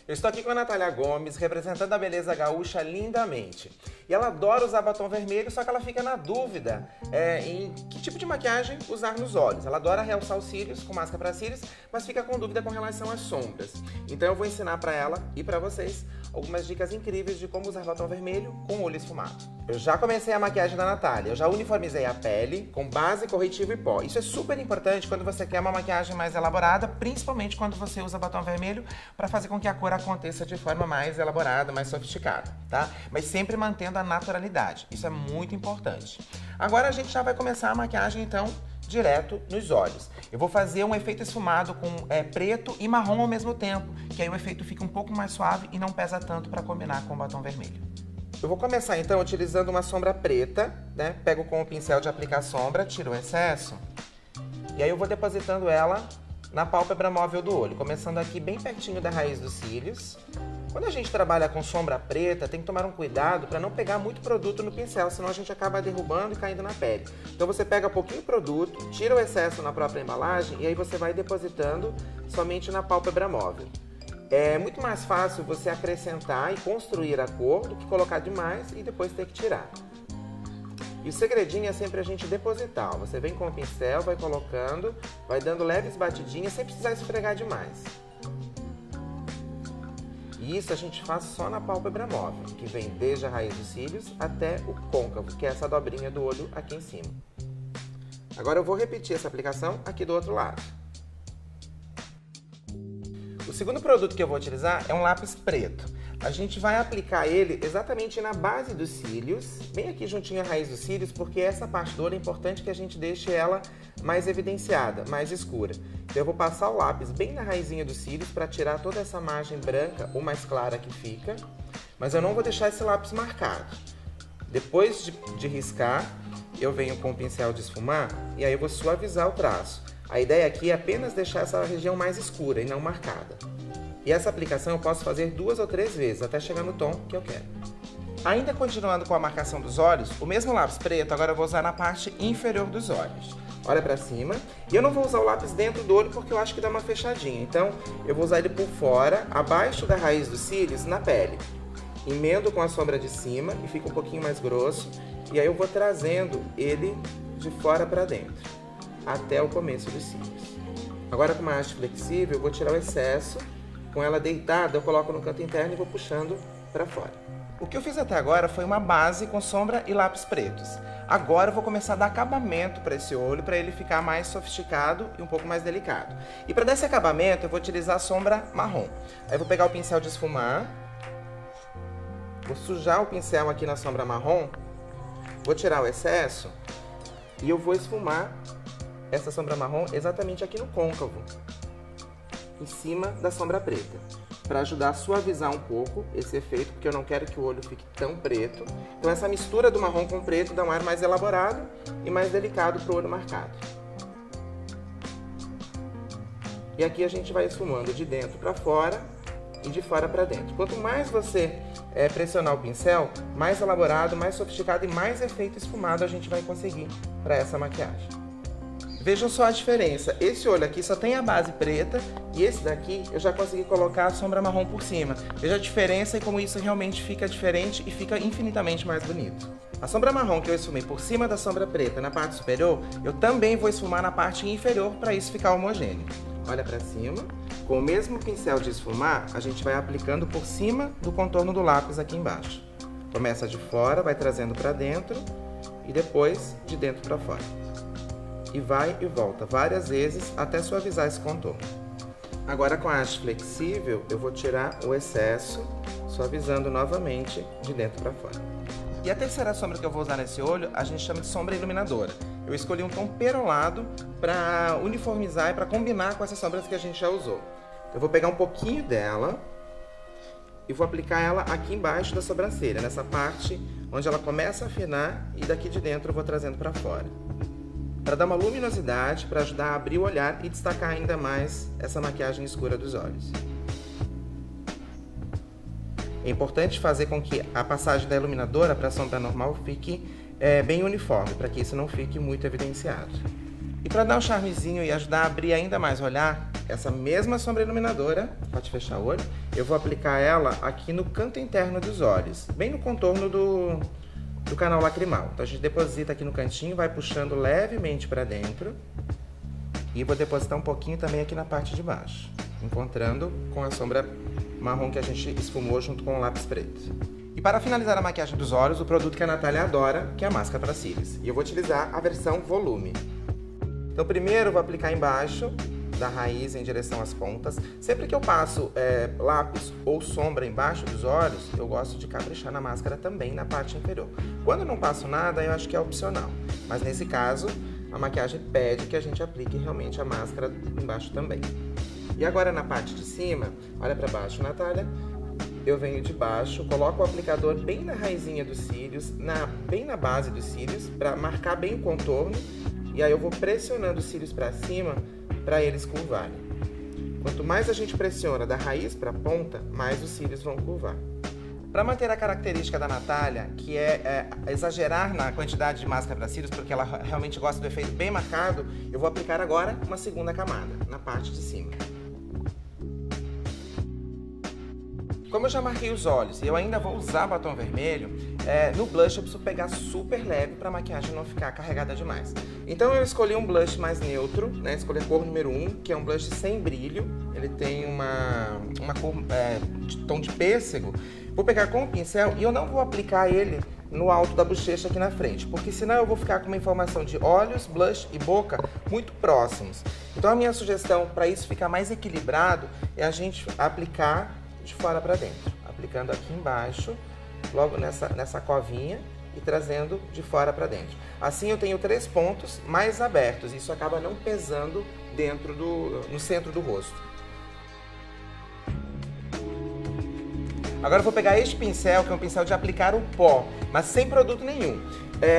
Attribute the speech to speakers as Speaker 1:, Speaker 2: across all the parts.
Speaker 1: Eu estou aqui com a Natália Gomes, representando a beleza gaúcha lindamente. E ela adora usar batom vermelho, só que ela fica na dúvida em que tipo de maquiagem usar nos olhos. Ela adora realçar os cílios com máscara para cílios, mas fica com dúvida com relação às sombras. Então eu vou ensinar para ela e para vocês algumas dicas incríveis de como usar batom vermelho com olho esfumado. Eu já comecei a maquiagem da Natália, eu já uniformizei a pele com base, corretivo e pó. Isso é super importante quando você quer uma maquiagem mais elaborada, principalmente quando você usa batom vermelho para fazer com que a cor aconteça de forma mais elaborada, mais sofisticada, tá? Mas sempre mantendo a naturalidade, isso é muito importante. Agora a gente já vai começar a maquiagem então direto nos olhos. Eu vou fazer um efeito esfumado com preto e marrom ao mesmo tempo, que aí o efeito fica um pouco mais suave e não pesa tanto para combinar com o batom vermelho. Eu vou começar então utilizando uma sombra preta, né? Pego com o pincel de aplicar sombra, tiro o excesso e aí eu vou depositando ela na pálpebra móvel do olho, começando aqui bem pertinho da raiz dos cílios. Quando a gente trabalha com sombra preta, tem que tomar um cuidado para não pegar muito produto no pincel, senão a gente acaba derrubando e caindo na pele. Então você pega pouquinho produto, tira o excesso na própria embalagem e aí você vai depositando somente na pálpebra móvel. É muito mais fácil você acrescentar e construir a cor do que colocar demais e depois ter que tirar. E o segredinho é sempre a gente depositar. Você vem com o pincel, vai colocando, vai dando leves batidinhas sem precisar esfregar demais. E isso a gente faz só na pálpebra móvel, que vem desde a raiz dos cílios até o côncavo, que é essa dobrinha do olho aqui em cima. Agora eu vou repetir essa aplicação aqui do outro lado. O segundo produto que eu vou utilizar é um lápis preto. A gente vai aplicar ele exatamente na base dos cílios, bem aqui juntinho à raiz dos cílios, porque essa parte do olho é importante que a gente deixe ela mais evidenciada, mais escura. Então eu vou passar o lápis bem na raizinha dos cílios para tirar toda essa margem branca ou mais clara que fica, mas eu não vou deixar esse lápis marcado. Depois de riscar, eu venho com o pincel de esfumar e aí eu vou suavizar o traço. A ideia aqui é apenas deixar essa região mais escura e não marcada. E essa aplicação eu posso fazer 2 ou 3 vezes, até chegar no tom que eu quero. Ainda continuando com a marcação dos olhos, o mesmo lápis preto agora eu vou usar na parte inferior dos olhos. Olha pra cima. E eu não vou usar o lápis dentro do olho porque eu acho que dá uma fechadinha. Então eu vou usar ele por fora, abaixo da raiz dos cílios, na pele. Emendo com a sombra de cima e fica um pouquinho mais grosso. E aí eu vou trazendo ele de fora pra dentro, até o começo dos cílios. Agora com uma haste flexível eu vou tirar o excesso. Com ela deitada, eu coloco no canto interno e vou puxando para fora. O que eu fiz até agora foi uma base com sombra e lápis pretos. Agora eu vou começar a dar acabamento para esse olho, para ele ficar mais sofisticado e um pouco mais delicado. E para dar esse acabamento, eu vou utilizar a sombra marrom. Aí eu vou pegar o pincel de esfumar, vou sujar o pincel aqui na sombra marrom, vou tirar o excesso e eu vou esfumar essa sombra marrom exatamente aqui no côncavo, em cima da sombra preta, para ajudar a suavizar um pouco esse efeito, porque eu não quero que o olho fique tão preto. Então essa mistura do marrom com o preto dá um ar mais elaborado e mais delicado para o olho marcado. E aqui a gente vai esfumando de dentro para fora e de fora para dentro. Quanto mais você pressionar o pincel, mais elaborado, mais sofisticado e mais efeito esfumado a gente vai conseguir para essa maquiagem. Vejam só a diferença, esse olho aqui só tem a base preta e esse daqui eu já consegui colocar a sombra marrom por cima. Veja a diferença e como isso realmente fica diferente e fica infinitamente mais bonito. A sombra marrom que eu esfumei por cima da sombra preta na parte superior, eu também vou esfumar na parte inferior para isso ficar homogêneo. Olha para cima, com o mesmo pincel de esfumar, a gente vai aplicando por cima do contorno do lápis aqui embaixo. Começa de fora, vai trazendo para dentro e depois de dentro para fora. E vai e volta várias vezes até suavizar esse contorno. Agora com a haste flexível eu vou tirar o excesso, suavizando novamente de dentro para fora. E a terceira sombra que eu vou usar nesse olho a gente chama de sombra iluminadora. Eu escolhi um tom perolado para uniformizar e para combinar com essas sombras que a gente já usou. Eu vou pegar um pouquinho dela e vou aplicar ela aqui embaixo da sobrancelha, nessa parte onde ela começa a afinar e daqui de dentro eu vou trazendo para fora. Para dar uma luminosidade, para ajudar a abrir o olhar e destacar ainda mais essa maquiagem escura dos olhos. É importante fazer com que a passagem da iluminadora para a sombra normal fique bem uniforme, para que isso não fique muito evidenciado. E para dar um charmezinho e ajudar a abrir ainda mais o olhar, essa mesma sombra iluminadora, pode fechar o olho, eu vou aplicar ela aqui no canto interno dos olhos, bem no contorno do canal lacrimal. Então a gente deposita aqui no cantinho, vai puxando levemente para dentro e vou depositar um pouquinho também aqui na parte de baixo, encontrando com a sombra marrom que a gente esfumou junto com o lápis preto. E para finalizar a maquiagem dos olhos, o produto que a Natália adora, que é a máscara para cílios. E eu vou utilizar a versão volume. Então primeiro eu vou aplicar embaixo da raiz em direção às pontas. Sempre que eu passo lápis ou sombra embaixo dos olhos, eu gosto de caprichar na máscara também na parte inferior. Quando eu não passo nada, eu acho que é opcional. Mas nesse caso, a maquiagem pede que a gente aplique realmente a máscara embaixo também. E agora na parte de cima, olha para baixo, Natália. Eu venho de baixo, coloco o aplicador bem na raizinha dos cílios, bem na base dos cílios, para marcar bem o contorno. E aí eu vou pressionando os cílios para cima, para eles curvarem. Quanto mais a gente pressiona da raiz para a ponta, mais os cílios vão curvar. Para manter a característica da Natália, que é exagerar na quantidade de máscara para cílios, porque ela realmente gosta do efeito bem marcado, eu vou aplicar agora uma segunda camada, na parte de cima. Como eu já marquei os olhos e eu ainda vou usar batom vermelho, no blush eu preciso pegar super leve para a maquiagem não ficar carregada demais. Então eu escolhi um blush mais neutro, né? Escolhi a cor número 1, que é um blush sem brilho. Ele tem uma cor de tom de pêssego. Vou pegar com o pincel e eu não vou aplicar ele no alto da bochecha aqui na frente, porque senão eu vou ficar com uma informação de olhos, blush e boca muito próximos. Então a minha sugestão para isso ficar mais equilibrado é a gente aplicar de fora para dentro, aplicando aqui embaixo, logo nessa covinha e trazendo de fora para dentro. Assim eu tenho 3 pontos mais abertos, isso acaba não pesando no centro do rosto. Agora eu vou pegar este pincel, que é um pincel de aplicar o pó, mas sem produto nenhum.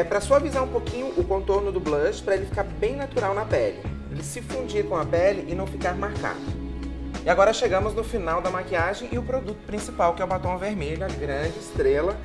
Speaker 1: Para suavizar um pouquinho o contorno do blush, para ele ficar bem natural na pele. Ele se fundir com a pele e não ficar marcado. E agora chegamos no final da maquiagem e o produto principal, que é o batom vermelho, a grande estrela,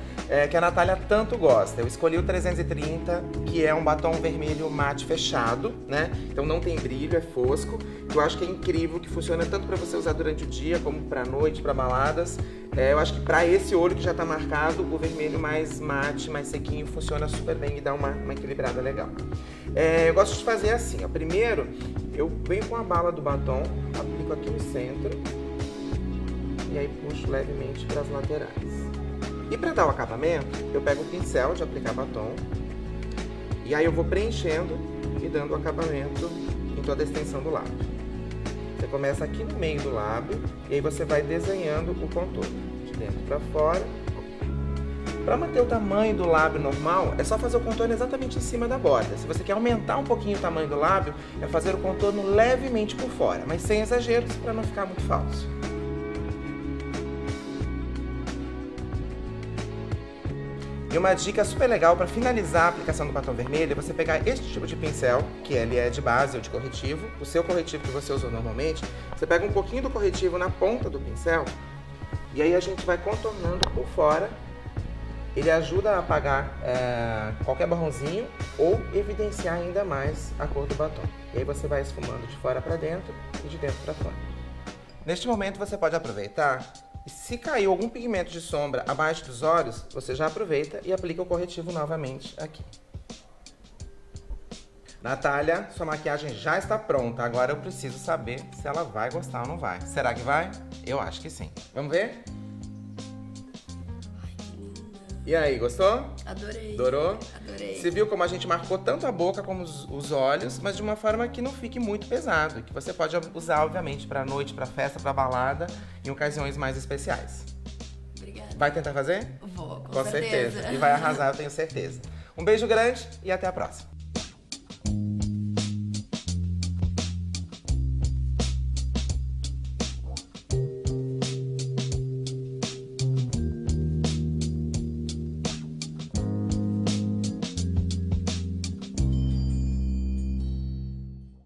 Speaker 1: que a Natália tanto gosta. Eu escolhi o 330, que é um batom vermelho mate fechado, né? Então não tem brilho, é fosco, que eu acho que é incrível, que funciona tanto para você usar durante o dia, como para noite, para baladas. Eu acho que para esse olho que já está marcado, o vermelho mais mate, mais sequinho, funciona super bem e dá uma equilibrada legal. Eu gosto de fazer assim, ó. Primeiro, eu venho com a bala do batom, aplico aqui no centro e aí puxo levemente para as laterais. E para dar o acabamento, eu pego o pincel de aplicar batom e aí eu vou preenchendo e dando o acabamento em toda a extensão do lábio. Você começa aqui no meio do lábio e aí você vai desenhando o contorno, de dentro para fora. Para manter o tamanho do lábio normal, é só fazer o contorno exatamente em cima da borda. Se você quer aumentar um pouquinho o tamanho do lábio, é fazer o contorno levemente por fora, mas sem exageros para não ficar muito falso. E uma dica super legal para finalizar a aplicação do batom vermelho é você pegar este tipo de pincel, que ele é de base ou de corretivo, o seu corretivo que você usou normalmente, você pega um pouquinho do corretivo na ponta do pincel e aí a gente vai contornando por fora. Ele ajuda a apagar qualquer borrãozinho ou evidenciar ainda mais a cor do batom. E aí você vai esfumando de fora para dentro e de dentro para fora. Neste momento você pode aproveitar e se caiu algum pigmento de sombra abaixo dos olhos, você já aproveita e aplica o corretivo novamente aqui. Natália, sua maquiagem já está pronta. Agora eu preciso saber se ela vai gostar ou não vai. Será que vai? Eu acho que sim. Vamos ver? E aí, gostou?
Speaker 2: Adorei.
Speaker 1: Adorou?
Speaker 2: Adorei.
Speaker 1: Você viu como a gente marcou tanto a boca como os olhos, mas de uma forma que não fique muito pesado, que você pode usar, obviamente, para noite, para festa, para balada, em ocasiões mais especiais.
Speaker 2: Obrigada.
Speaker 1: Vai tentar fazer?
Speaker 2: Vou,
Speaker 1: Com
Speaker 2: certeza.
Speaker 1: E vai arrasar, eu tenho certeza. Um beijo grande e até a próxima.